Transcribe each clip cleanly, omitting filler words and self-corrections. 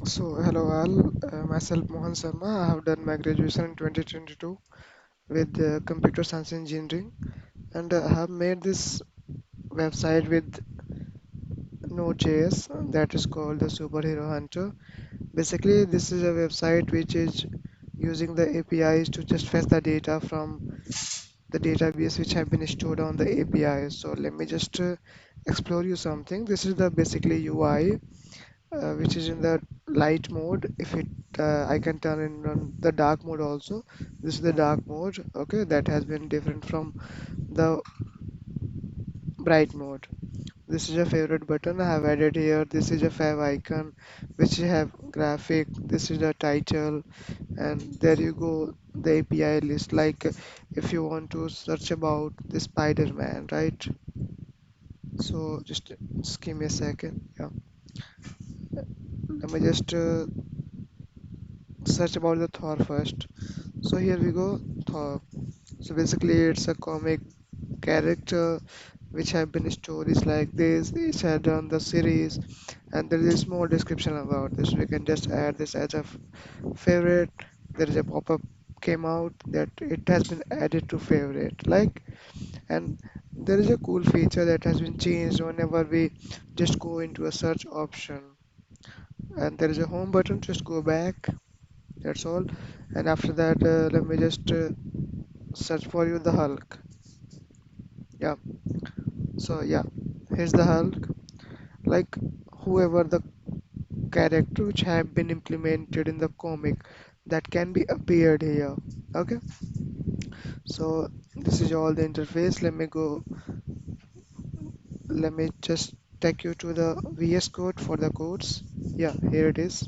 So, hello all, myself Mohan Sharma. I have done my graduation in 2022 with computer science engineering, and I have made this website with Node.js that is called the Superhero Hunter. Basically, this is a website which is using the APIs to just fetch the data from the database which have been stored on the APIs. So, let me just explore you something. This is the basically UI which is in the light mode. If it I can turn it on the dark mode also. This is the dark mode. Okay, that has been different from the bright mode. This is a favorite button I have added here. This is a fav icon which have graphic. This is the title, and there you go, the API list. Like if you want to search about the Spider-Man, right? So just give me a second. Yeah, let me just search about the Thor first. So here we go, Thor. So basically, it's a comic character which have been stories like this. Each had done the series, and there is a small description about this. We can just add this as a favorite. There is a pop-up came out that it has been added to favorite. Like, and there is a cool feature that has been changed whenever we just go into a search option, and there is a home button. Just go back. That's all. And after that, let me just search for you the Hulk. Yeah. So yeah, here's the Hulk. Like whoever the character which have been implemented in the comic that can be appeared here. Okay. So this is all the interface. Let me just take you to the VS Code for the codes. Yeah, here it is.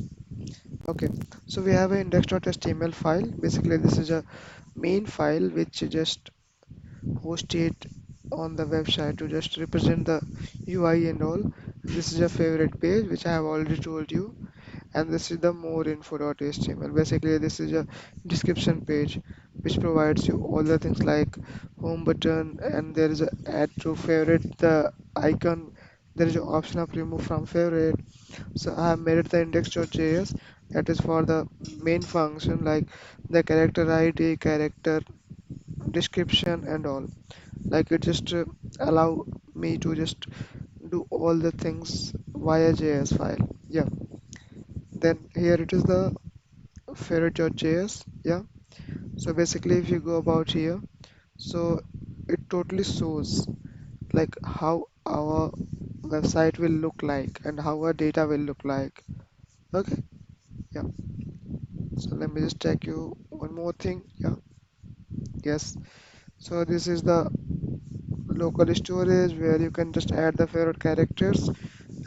Okay. So we have an index.html file. Basically, this is a main file which just host it on the website to just represent the UI and all. This is a favorite page which I have already told you, and this is the more info.html. Basically, this is a description page which provides you all the things like home button, and there is a add to favorite the icon. There is an option of remove from favorite. So I have made it the index.js that is for the main function like the character ID, character description and all. Like it just allow me to just do all the things via JS file. Yeah. Then here it is the ferret.js. Yeah. So basically if you go about here, so it totally shows like how our website will look like and how our data will look like. Okay. Yeah. So let me just check you one more thing. Yeah. Yes. So this is the local storage where you can just add the favorite characters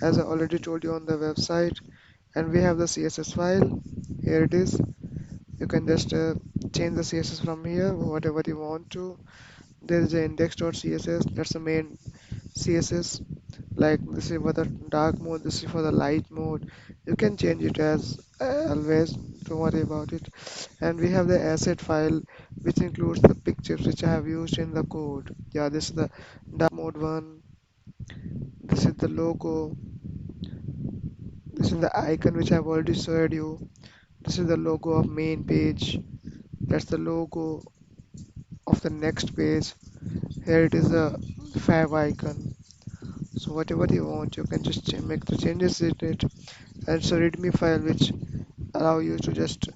as I already told you on the website, and we have the CSS file. Here it is. You can just change the CSS from here whatever you want to. There is the index.css, that's the main CSS. Like this is for the dark mode, this is for the light mode. You can change it as always, don't worry about it. And we have the asset file which includes the pictures which I have used in the code. Yeah, this is the dark mode one. This is the logo. This is the icon which I've already showed you. This is the logo of main page. That's the logo of the next page. Here it is the fav icon. So whatever you want, you can just make the changes in it. And it's a readme file which allow you to just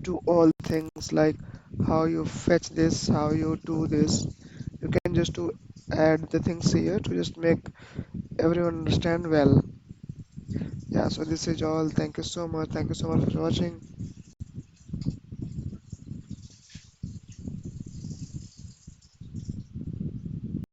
do all things like how you fetch this, how you do this. You can just to add the things here to just make everyone understand well. Yeah, so this is all. Thank you so much. Thank you so much for watching.